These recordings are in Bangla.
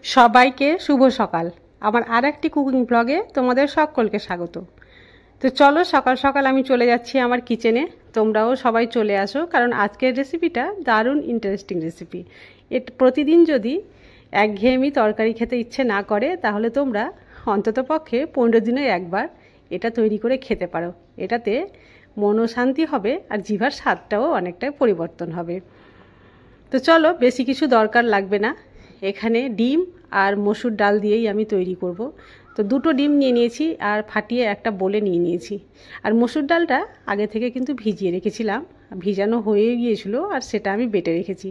সবাইকে শুভ সকাল। আমার আর একটি কুকিং ব্লগে তোমাদের সকলকে স্বাগত। তো চলো সকাল সকাল আমি চলে যাচ্ছি আমার কিচেনে, তোমরাও সবাই চলে আসো, কারণ আজকের রেসিপিটা দারুণ ইন্টারেস্টিং রেসিপি। প্রতিদিন যদি একঘেয়েমি তরকারি খেতে ইচ্ছে না করে, তাহলে তোমরা অন্ততপক্ষে 15 দিনে একবার এটা তৈরি করে খেতে পারো। এটাতে মনও শান্তি হবে আর জিভার স্বাদটাও অনেকটাই পরিবর্তন হবে। তো চলো, বেশি কিছু দরকার লাগবে না। এখানে ডিম আর মসুর ডাল দিয়েই আমি তৈরি করব। তো দুটো ডিম নিয়ে নিয়েছি আর ফাটিয়ে একটা বোলে নিয়ে নিয়েছি। আর মসুর ডালটা আগে থেকে কিন্তু ভিজিয়ে রেখেছিলাম, ভিজানো হয়ে গিয়েছিল আর সেটা আমি বেটে রেখেছি।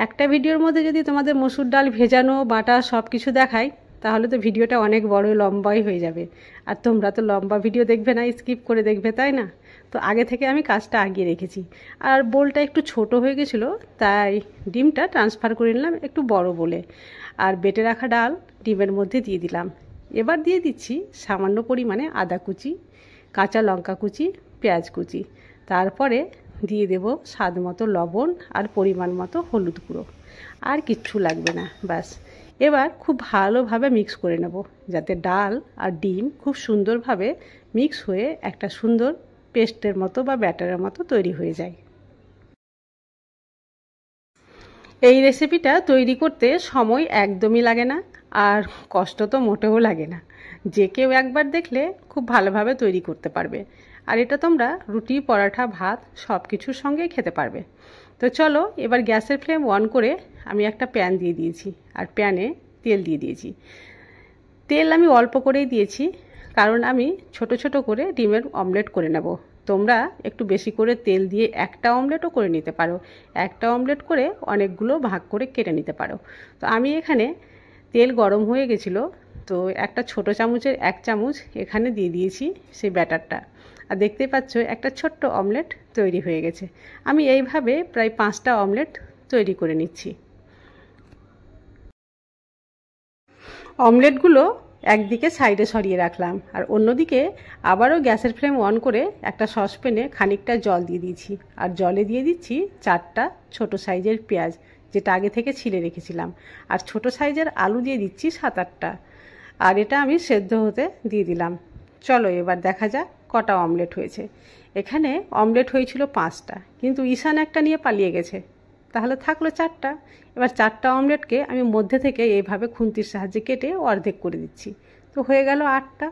একটা ভিডিওর মধ্যে যদি তোমাদের মসুর ডাল ভেজানো বাটা সব কিছু দেখাই, তাহলে তো ভিডিওটা অনেক বড় লম্বাই হয়ে যাবে। আর তোমরা তো লম্বা ভিডিও দেখবে না, স্কিপ করে দেখবে, তাই না? তো আগে থেকে আমি কাজটা আগিয়ে রেখেছি। আর বোলটা একটু ছোট হয়ে গেছিলো, তাই ডিমটা ট্রান্সফার করে নিলাম একটু বড় বলে। আর বেটে রাখা ডাল ডিমের মধ্যে দিয়ে দিলাম। এবার দিয়ে দিচ্ছি সামান্য পরিমাণে আদা কুচি, কাঁচা লঙ্কা কুচি, পেঁয়াজ কুচি। তারপরে দিয়ে দেব স্বাদ মতো লবণ আর পরিমাণ মতো হলুদ গুঁড়ো। আর কিচ্ছু লাগবে না, ব্যাস। এবার খুব ভালোভাবে মিক্স করে নেব, যাতে ডাল আর ডিম খুব সুন্দরভাবে মিক্স হয়ে একটা সুন্দর পেস্টের মতো বা ব্যাটারের মতো তৈরি হয়ে যায়। এই রেসিপিটা তৈরি করতে সময় একদমই লাগে না, আর কষ্ট তো মোটেও লাগে না। যে কেউ একবার দেখলে খুব ভালোভাবে তৈরি করতে পারবে। আর এটা তোমরা রুটি, পরাঠা, ভাত সব কিছুর সঙ্গেই খেতে পারবে। তো চলো, এবার গ্যাসের ফ্লেম অন করে আমি একটা প্যান দিয়ে দিয়েছি আর প্যানে তেল দিয়ে দিয়েছি। তেল আমি অল্প করেই দিয়েছি, কারণ আমি ছোট ছোট করে ডিমের অমলেট করে নেব। তোমরা একটু বেশি করে তেল দিয়ে একটা অমলেটও করে নিতে পারো, একটা অমলেট করে অনেকগুলো ভাগ করে কেটে নিতে পারো। তো আমি এখানে তেল গরম হয়ে গেছিলো, তো একটা ছোট চামচের 1 চামচ এখানে দিয়ে দিয়েছি সেই ব্যাটারটা। আর দেখতেই পাচ্ছ একটা ছোট্ট অমলেট তৈরি হয়ে গেছে। আমি এইভাবে প্রায় 5টা অমলেট তৈরি করে নিচ্ছি। অমলেটগুলো একদিকে সাইডে সরিয়ে রাখলাম, আর অন্যদিকে আবারও গ্যাসের ফ্লেম অন করে একটা সসপ্যানে খানিকটা জল দিয়ে দিয়েছি। আর জলে দিয়ে দিচ্ছি 4টা ছোট সাইজের পেঁয়াজ, যেটা আগে থেকে ছিলে রেখেছিলাম। আর ছোট সাইজের আলু দিয়ে দিচ্ছি 7-8টা। আর এটা আমি সেদ্ধ হতে দিয়ে দিলাম। চলো এবার দেখা যাক কটা অমলেট হয়েছে। এখানে অমলেট হয়েছিল 5টা, কিন্তু ঈশান একটা নিয়ে পালিয়ে গেছে, তাহলে থাকলো 4টা। এবার 4টা অমলেটকে আমি মধ্যে থেকে এইভাবে খুন্তির সাহায্যে কেটে অর্ধেক করে দিচ্ছি, তো হয়ে গেল 8টা।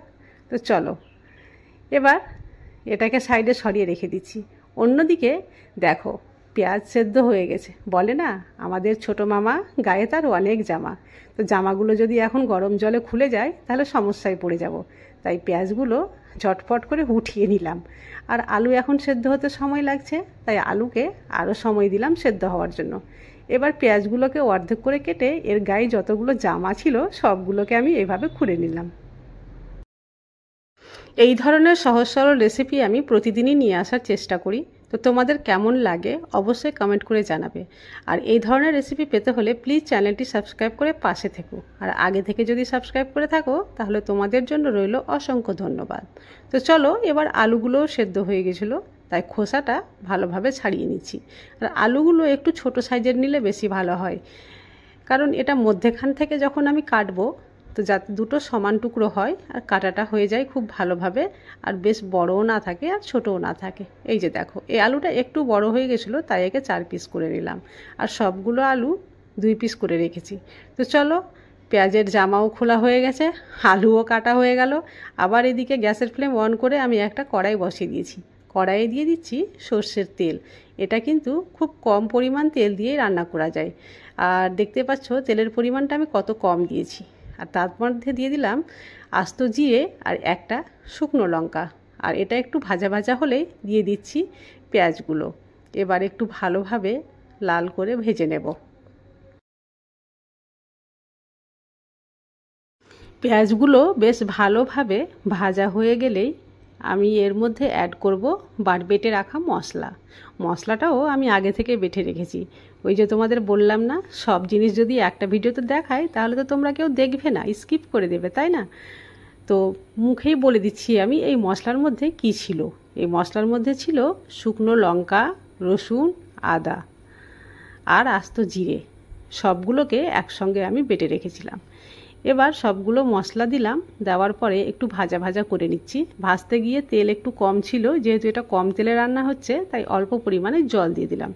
তো চলো এবার এটাকে সাইডে সরিয়ে রেখে দিচ্ছি। অন্যদিকে দেখো পেঁয়াজ সেদ্ধ হয়ে গেছে। বলে না, আমাদের ছোট মামা গায়ে তার অনেক জামা। তো জামাগুলো যদি এখন গরম জলে খুলে যায়, তাহলে সমস্যায় পড়ে যাব। তাই পেঁয়াজগুলো ঝটফট করে উঠিয়ে নিলাম। আর আলু এখন সেদ্ধ হতে সময় লাগছে, তাই আলুকে আরও সময় দিলাম সেদ্ধ হওয়ার জন্য। এবার পেঁয়াজগুলোকে অর্ধেক করে কেটে এর গায়ে যতগুলো জামা ছিল সবগুলোকে আমি এভাবে খুলে নিলাম। এই ধরনের সহজ সরল রেসিপি আমি প্রতিদিনই নিয়ে আসার চেষ্টা করি। তো তোমাদের কেমন লাগে অবশ্যই কমেন্ট করে জানাবে। আর এই ধরনের রেসিপি পেতে হলে প্লিজ চ্যানেলটি সাবস্ক্রাইব করে পাশে থেকো। আর আগে থেকে যদি সাবস্ক্রাইব করে থাকো, তাহলে তোমাদের জন্য রইল অসংখ্য ধন্যবাদ। তো চলো, এবার আলুগুলোও সেদ্ধ হয়ে গেছিলো, তাই খোসাটা ভালোভাবে ছাড়িয়ে নিচ্ছি। আর আলুগুলো একটু ছোট সাইজের নিলে বেশি ভালো হয়, কারণ এটা মধ্যেখান থেকে যখন আমি কাটবো, তো যাতে দুটো সমান টুকরো হয় আর কাটাটা হয়ে যায় খুব ভালোভাবে, আর বেশ বড়ও না থাকে আর ছোটও না থাকে। এই যে দেখো, এই আলুটা একটু বড় হয়ে গেছিলো, তাই একে 4 পিস করে নিলাম। আর সবগুলো আলু 2 পিস করে রেখেছি। তো চলো, পেঁয়াজের জামাও খোলা হয়ে গেছে, আলুও কাটা হয়ে গেল। আবার এদিকে গ্যাসের ফ্লেম অন করে আমি একটা কড়াই বসিয়ে দিয়েছি। কড়াইয়ে দিয়ে দিচ্ছি সর্ষের তেল। এটা কিন্তু খুব কম পরিমাণ তেল দিয়েই রান্না করা যায়। আর দেখতে পাচ্ছ তেলের পরিমাণটা আমি কত কম দিয়েছি। আর তার মধ্যে দিয়ে দিলাম আস্ত জিরে আর একটা শুকনো লঙ্কা। আর এটা একটু ভাজা ভাজা হলেই দিয়ে দিচ্ছি পেঁয়াজগুলো। এবার একটু ভালোভাবে লাল করে ভেজে নেব। পেঁয়াজগুলো বেশ ভালোভাবে ভাজা হয়ে গেলেই আমি এর মধ্যে অ্যাড করব বেটে রাখা মশলা। মশলাটাও আমি আগে থেকে বেটে রেখেছি। ওই যে তোমাদের বললাম না, সব জিনিস যদি একটা ভিডিওতে দেখায়, তাহলে তো তোমরা কেউ দেখবে না, স্কিপ করে দেবে, তাই না? তো মুখেই বলে দিচ্ছি আমি এই মশলার মধ্যে কি ছিল। এই মশলার মধ্যে ছিল শুকনো লঙ্কা, রসুন, আদা আর আস্ত জিরে। সবগুলোকে একসঙ্গে আমি বেটে রেখেছিলাম। এবার সবগুলো মশলা দিলাম, দেওয়ার পরে একটু ভাজা ভাজা করে নিচ্ছি। ভাজতে গিয়ে তেল একটু কম ছিল, যেহেতু এটা কম তেলে রান্না হচ্ছে তাই অল্প পরিমাণে জল দিয়ে দিলাম।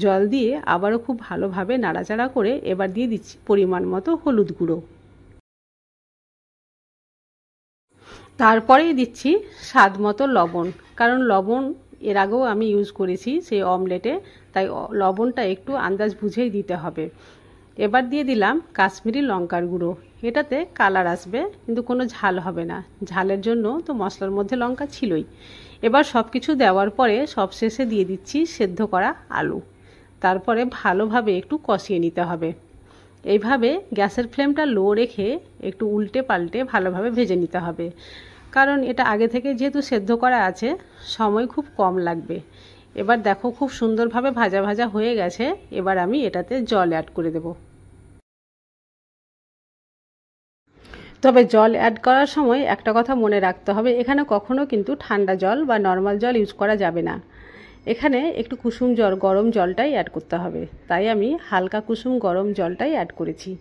জল দিয়ে আবারও খুব ভালোভাবে নাড়াচাড়া করে এবার দিয়ে দিচ্ছি পরিমাণ মতো হলুদ গুঁড়ো। তারপরেই দিচ্ছি স্বাদ মতো লবণ, কারণ লবণ এর আগেও আমি ইউজ করেছি সেই অমলেটে, তাই লবণটা একটু আন্দাজ বুঝেই দিতে হবে। এবার দিয়ে দিলাম কাশ্মীরি লঙ্কার গুঁড়ো। এটাতে কালার আসবে, কিন্তু কোনো ঝাল হবে না। ঝালের জন্য তো মশলার মধ্যে লঙ্কা ছিলই। এবার সব কিছু দেওয়ার পরে সবশেষে দিয়ে দিচ্ছি সেদ্ধ করা আলু। তারপরে ভালোভাবে একটু কষিয়ে নিতে হবে। এইভাবে গ্যাসের ফ্লেমটা লো রেখে একটু উল্টে পাল্টে ভালোভাবে ভেজে নিতে হবে, কারণ এটা আগে থেকে যেহেতু সেদ্ধ করা আছে সময় খুব কম লাগবে। এবার দেখো খুব সুন্দরভাবে ভাজা ভাজা হয়ে গেছে। এবার আমি এটাতে জল অ্যাড করে দেব। তবে জল অ্যাড করার সময় একটা কথা মনে রাখতে হবে, এখানে কখনো কিন্তু ঠান্ডা জল বা নর্মাল জল ইউজ করা যাবে না। এখানে একটু কুসুম জল, গরম জলটাই অ্যাড করতে হবে। তাই আমি হালকা কুসুম গরম জলটাই অ্যাড করেছি।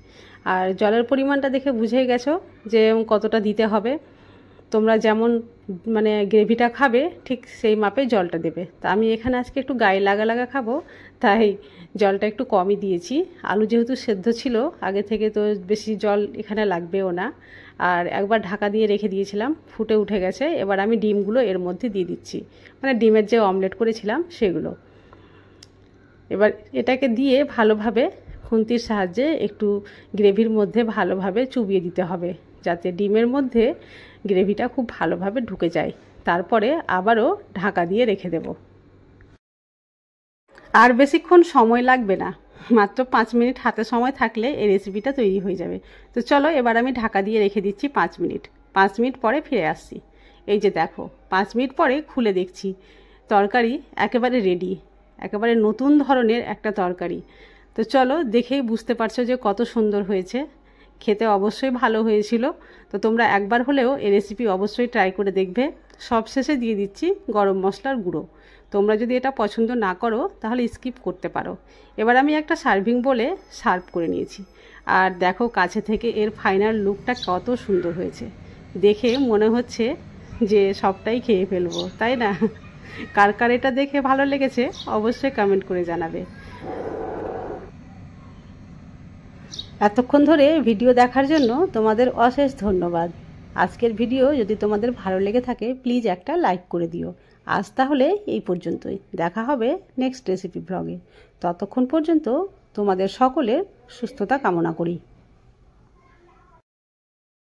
আর জলের পরিমাণটা দেখে বুঝেই গেছো যে কতটা দিতে হবে। তোমরা যেমন মানে গ্রেভিটা খাবে ঠিক সেই মাপে জলটা দেবে। তা আমি এখানে আজকে একটু গায়ে লাগা লাগা খাবো, তাই জলটা একটু কমই দিয়েছি। আলু যেহেতু সেদ্ধ ছিল আগে থেকে, তো বেশি জল এখানে লাগবেও না। আর একবার ঢাকা দিয়ে রেখে দিয়েছিলাম, ফুটে উঠে গেছে। এবার আমি ডিমগুলো এর মধ্যে দিয়ে দিচ্ছি, মানে ডিমের যে অমলেট করেছিলাম সেগুলো। এবার এটাকে দিয়ে ভালোভাবে খুন্তির সাহায্যে একটু গ্রেভির মধ্যে ভালোভাবে চুবিয়ে দিতে হবে, যাতে ডিমের মধ্যে গ্রেভিটা খুব ভালোভাবে ঢুকে যায়। তারপরে আবারও ঢাকা দিয়ে রেখে দেব। আর বেশিক্ষণ সময় লাগবে না, মাত্র 5 মিনিট হাতে সময় থাকলে এই রেসিপিটা তৈরি হয়ে যাবে। তো চলো এবার আমি ঢাকা দিয়ে রেখে দিচ্ছি 5 মিনিট। 5 মিনিট পরে ফিরে আসছি। এই যে দেখো 5 মিনিট পরে খুলে দেখছি তরকারি একেবারে রেডি, একেবারে নতুন ধরনের একটা তরকারি। তো চলো দেখেই বুঝতে পারছো যে কত সুন্দর হয়েছে। খেতে অবশ্যই ভালো হয়েছিল। তো তোমরা একবার হলেও এই রেসিপি অবশ্যই ট্রাই করে দেখবে। সবশেষে দিয়ে দিচ্ছি গরম মশলার গুঁড়ো। তোমরা যদি এটা পছন্দ না করো তাহলে স্কিপ করতে পারো। এবার আমি একটা সার্ভিং বলে সার্ভ করে নিয়েছি। আর দেখো কাছে থেকে এর ফাইনাল লুকটা কত সুন্দর হয়েছে। দেখে মনে হচ্ছে যে সবটাই খেয়ে ফেলবো, তাই না? কার কার এটা দেখে ভালো লেগেছে অবশ্যই কমেন্ট করে জানাবে। এতক্ষণ ধরে ভিডিও দেখার জন্য তোমাদের অশেষ ধন্যবাদ। আজকের ভিডিও যদি তোমাদের ভালো লেগে থাকে প্লিজ একটা লাইক করে দিও। আজ তাহলে এই পর্যন্তই, দেখা হবে নেক্সট রেসিপি ব্লগে। ততক্ষণ পর্যন্ত তোমাদের সকলের সুস্থতা কামনা করি।